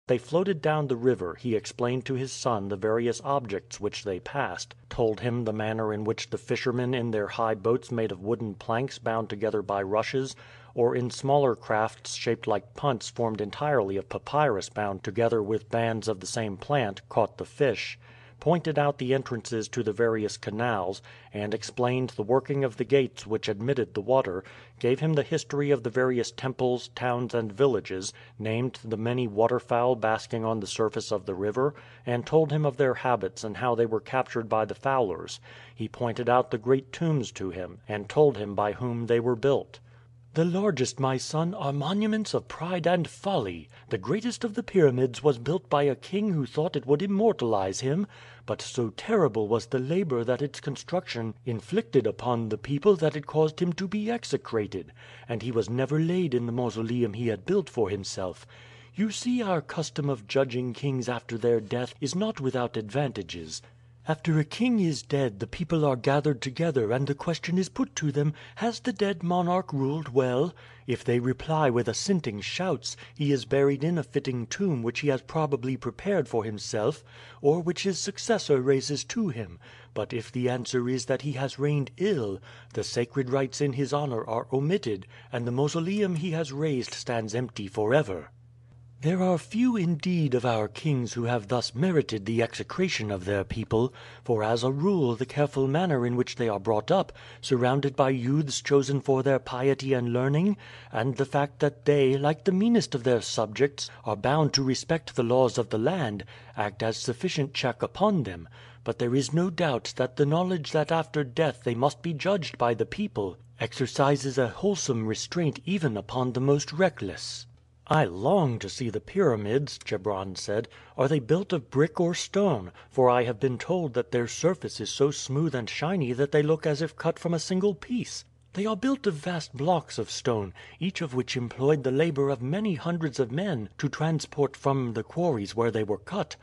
They floated down the river, he explained to his son the various objects which they passed, told him the manner in which the fishermen in their high boats made of wooden planks bound together by rushes, or in smaller crafts shaped like punts formed entirely of papyrus bound together with bands of the same plant, caught the fish, pointed out the entrances to the various canals, and explained the working of the gates which admitted the water, gave him the history of the various temples, towns, and villages, named the many waterfowl basking on the surface of the river, and told him of their habits and how they were captured by the fowlers. He pointed out the great tombs to him, and told him by whom they were built. "The largest, my son, are monuments of pride and folly. The greatest of the pyramids was built by a king who thought it would immortalize him, but so terrible was the labor that its construction inflicted upon the people that it caused him to be execrated, and he was never laid in the mausoleum he had built for himself. You see our custom of judging kings after their death is not without advantages. After a king is dead the people are gathered together and the question is put to them, 'Has the dead monarch ruled well?' If they reply with assenting shouts, he is buried in a fitting tomb which he has probably prepared for himself, or which his successor raises to him; but if the answer is that he has reigned ill, the sacred rites in his honor are omitted, and the mausoleum he has raised stands empty forever. There are few indeed of our kings who have thus merited the execration of their people, for as a rule the careful manner in which they are brought up, surrounded by youths chosen for their piety and learning, and the fact that they, like the meanest of their subjects, are bound to respect the laws of the land, act as sufficient check upon them; but there is no doubt that the knowledge that after death they must be judged by the people, exercises a wholesome restraint even upon the most reckless." "I long to see the pyramids," Chebron said. "Are they built of brick or stone? For I have been told that their surface is so smooth and shiny that they look as if cut from a single piece." "They are built of vast blocks of stone, each of which employed the labor of many hundreds of men to transport from the quarries where they were cut."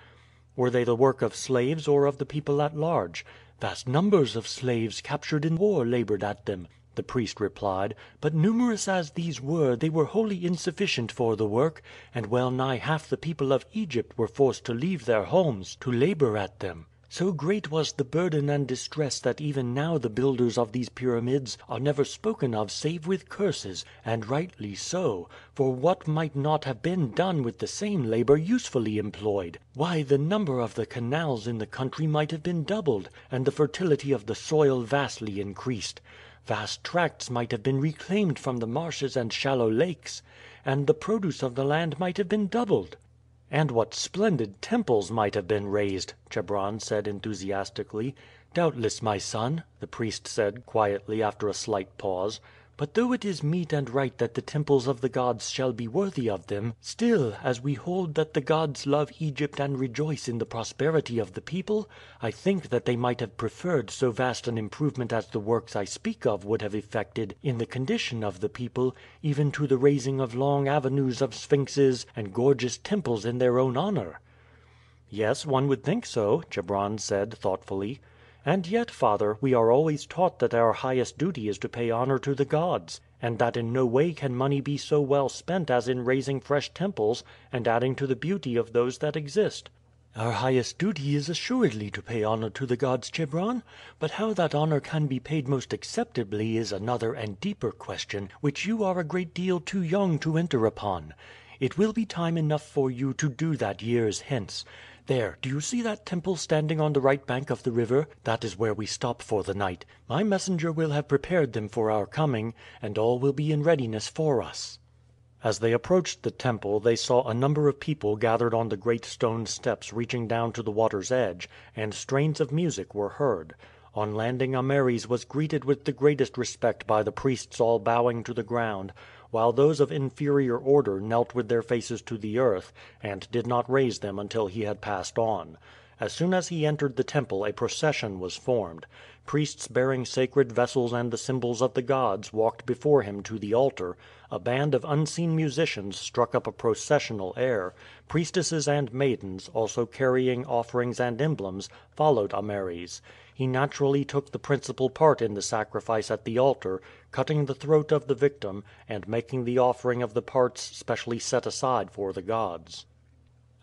"Were they the work of slaves or of the people at large?" "Vast numbers of slaves captured in war labored at them," the priest replied; "but numerous as these were they were wholly insufficient for the work, and well nigh half the people of Egypt were forced to leave their homes to labor at them. So great was the burden and distress that even now the builders of these pyramids are never spoken of save with curses, and rightly so, for what might not have been done with the same labor usefully employed? Why, the number of the canals in the country might have been doubled, and the fertility of the soil vastly increased. Vast tracts might have been reclaimed from the marshes and shallow lakes, and the produce of the land might have been doubled." "And what splendid temples might have been raised!" Chebron said enthusiastically. "Doubtless, my son," the priest said quietly after a slight pause. "But though it is meet and right that the temples of the gods shall be worthy of them, still, as we hold that the gods love Egypt and rejoice in the prosperity of the people, I think that they might have preferred so vast an improvement as the works I speak of would have effected in the condition of the people, even to the raising of long avenues of sphinxes and gorgeous temples in their own honor." "Yes, one would think so," Chebron said thoughtfully. "And yet, father, we are always taught that our highest duty is to pay honor to the gods, and that in no way can money be so well spent as in raising fresh temples and adding to the beauty of those that exist." "Our highest duty is assuredly to pay honor to the gods, Chebron; but how that honor can be paid most acceptably is another and deeper question which you are a great deal too young to enter upon. It will be time enough for you to do that years hence. There, do you see that temple standing on the right bank of the river? That is where we stop for the night. My messenger will have prepared them for our coming, and all will be in readiness for us." As they approached the temple they saw a number of people gathered on the great stone steps reaching down to the water's edge, and strains of music were heard. On landing Ameres was greeted with the greatest respect by the priests all bowing to the ground, while those of inferior order knelt with their faces to the earth, and did not raise them until he had passed on. As soon as he entered the temple a procession was formed. Priests bearing sacred vessels and the symbols of the gods walked before him to the altar, a band of unseen musicians struck up a processional air, priestesses and maidens, also carrying offerings and emblems, followed Ameres. He naturally took the principal part in the sacrifice at the altar, cutting the throat of the victim, and making the offering of the parts specially set aside for the gods.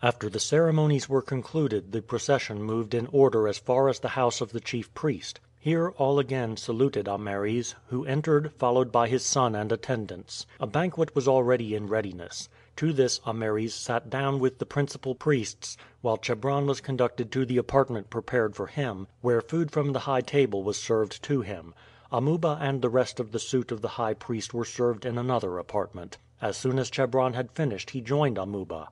After the ceremonies were concluded the procession moved in order as far as the house of the chief priest. Here all again saluted Ameres, who entered, followed by his son and attendants. A banquet was already in readiness. To this Ameres sat down with the principal priests, while Chebron was conducted to the apartment prepared for him, where food from the high table was served to him. Amuba and the rest of the suite of the high priest were served in another apartment. As soon as Chebron had finished he joined Amuba.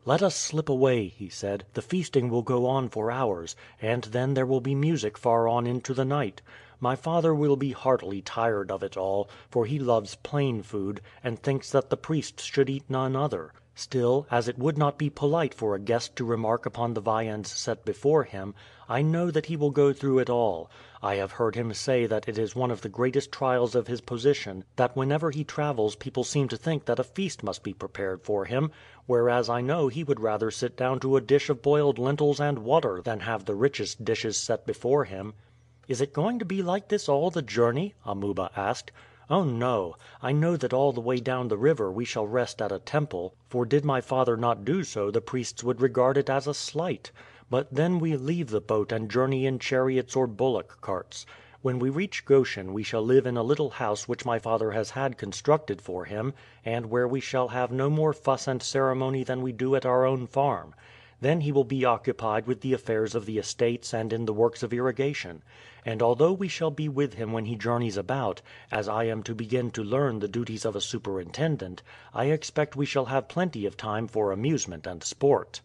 "Let us slip away," he said. "The feasting will go on for hours, and then there will be music far on into the night. My father will be heartily tired of it all, for he loves plain food, and thinks that the priests should eat none other. Still, as it would not be polite for a guest to remark upon the viands set before him, I know that he will go through it all. I have heard him say that it is one of the greatest trials of his position that whenever he travels people seem to think that a feast must be prepared for him, whereas I know he would rather sit down to a dish of boiled lentils and water than have the richest dishes set before him." "Is it going to be like this all the journey?" Amuba asked. "Oh, no. I know that all the way down the river we shall rest at a temple, for did my father not do so the priests would regard it as a slight. But then we leave the boat and journey in chariots or bullock carts. When we reach Goshen we shall live in a little house which my father has had constructed for him, and where we shall have no more fuss and ceremony than we do at our own farm. Then he will be occupied with the affairs of the estates and in the works of irrigation. And although we shall be with him when he journeys about, as I am to begin to learn the duties of a superintendent, I expect we shall have plenty of time for amusement and sport."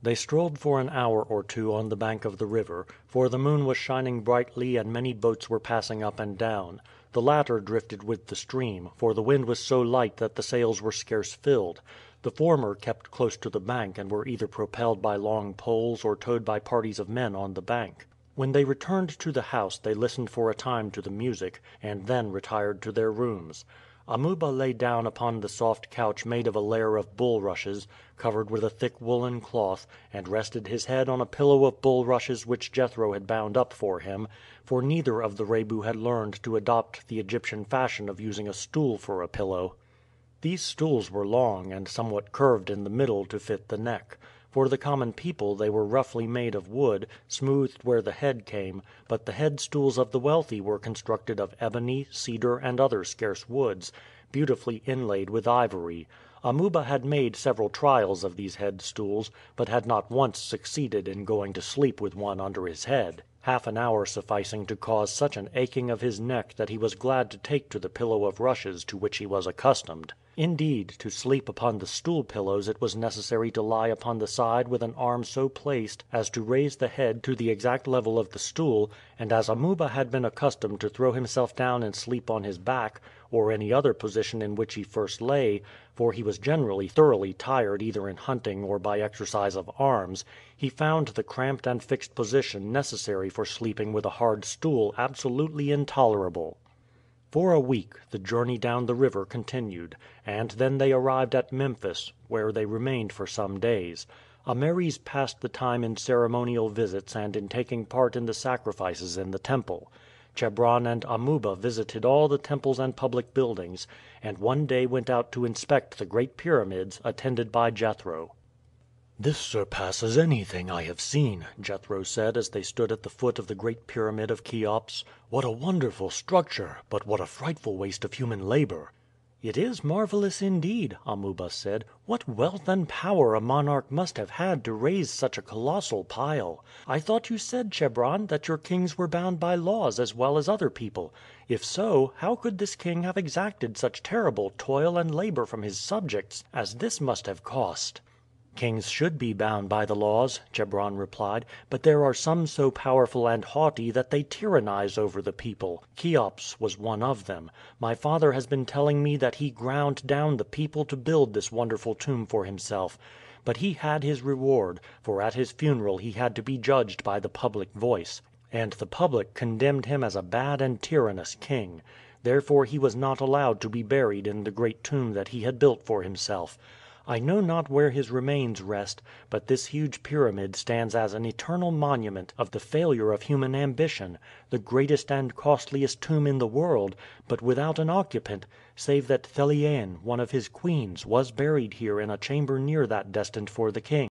They strolled for an hour or two on the bank of the river, for the moon was shining brightly and many boats were passing up and down. The latter drifted with the stream, for the wind was so light that the sails were scarce filled. The former kept close to the bank and were either propelled by long poles or towed by parties of men on the bank. When they returned to the house they listened for a time to the music, and then retired to their rooms. Amuba lay down upon the soft couch made of a layer of bulrushes, covered with a thick woolen cloth, and rested his head on a pillow of bulrushes which Jethro had bound up for him, for neither of the Rebu had learned to adopt the Egyptian fashion of using a stool for a pillow. These stools were long and somewhat curved in the middle to fit the neck. For the common people they were roughly made of wood, smoothed where the head came, but the head stools of the wealthy were constructed of ebony, cedar, and other scarce woods, beautifully inlaid with ivory. Amuba had made several trials of these head stools, but had not once succeeded in going to sleep with one under his head, half an hour sufficing to cause such an aching of his neck that he was glad to take to the pillow of rushes to which he was accustomed. Indeed, to sleep upon the stool pillows it was necessary to lie upon the side with an arm so placed as to raise the head to the exact level of the stool, and as Amuba had been accustomed to throw himself down and sleep on his back, or any other position in which he first lay, for he was generally thoroughly tired either in hunting or by exercise of arms, he found the cramped and fixed position necessary for sleeping with a hard stool absolutely intolerable. For a week the journey down the river continued, and then they arrived at Memphis, where they remained for some days. Ameres passed the time in ceremonial visits and in taking part in the sacrifices in the temple. Chebron and Amuba visited all the temples and public buildings, and one day went out to inspect the great pyramids, attended by Jethro. "This surpasses anything I have seen," Jethro said as they stood at the foot of the great pyramid of Cheops. "What a wonderful structure, but what a frightful waste of human labor!" "It is marvelous indeed," Amuba said. "What wealth and power a monarch must have had to raise such a colossal pile. I thought you said, Chebron, that your kings were bound by laws as well as other people. If so, how could this king have exacted such terrible toil and labor from his subjects as this must have cost?" "Kings should be bound by the laws," Chebron replied, "but there are some so powerful and haughty that they tyrannize over the people. Cheops was one of them. My father has been telling me that he ground down the people to build this wonderful tomb for himself. But he had his reward, for at his funeral he had to be judged by the public voice, and the public condemned him as a bad and tyrannous king. Therefore he was not allowed to be buried in the great tomb that he had built for himself. I know not where his remains rest, but this huge pyramid stands as an eternal monument of the failure of human ambition, the greatest and costliest tomb in the world, but without an occupant, save that Theliane, one of his queens, was buried here in a chamber near that destined for the king.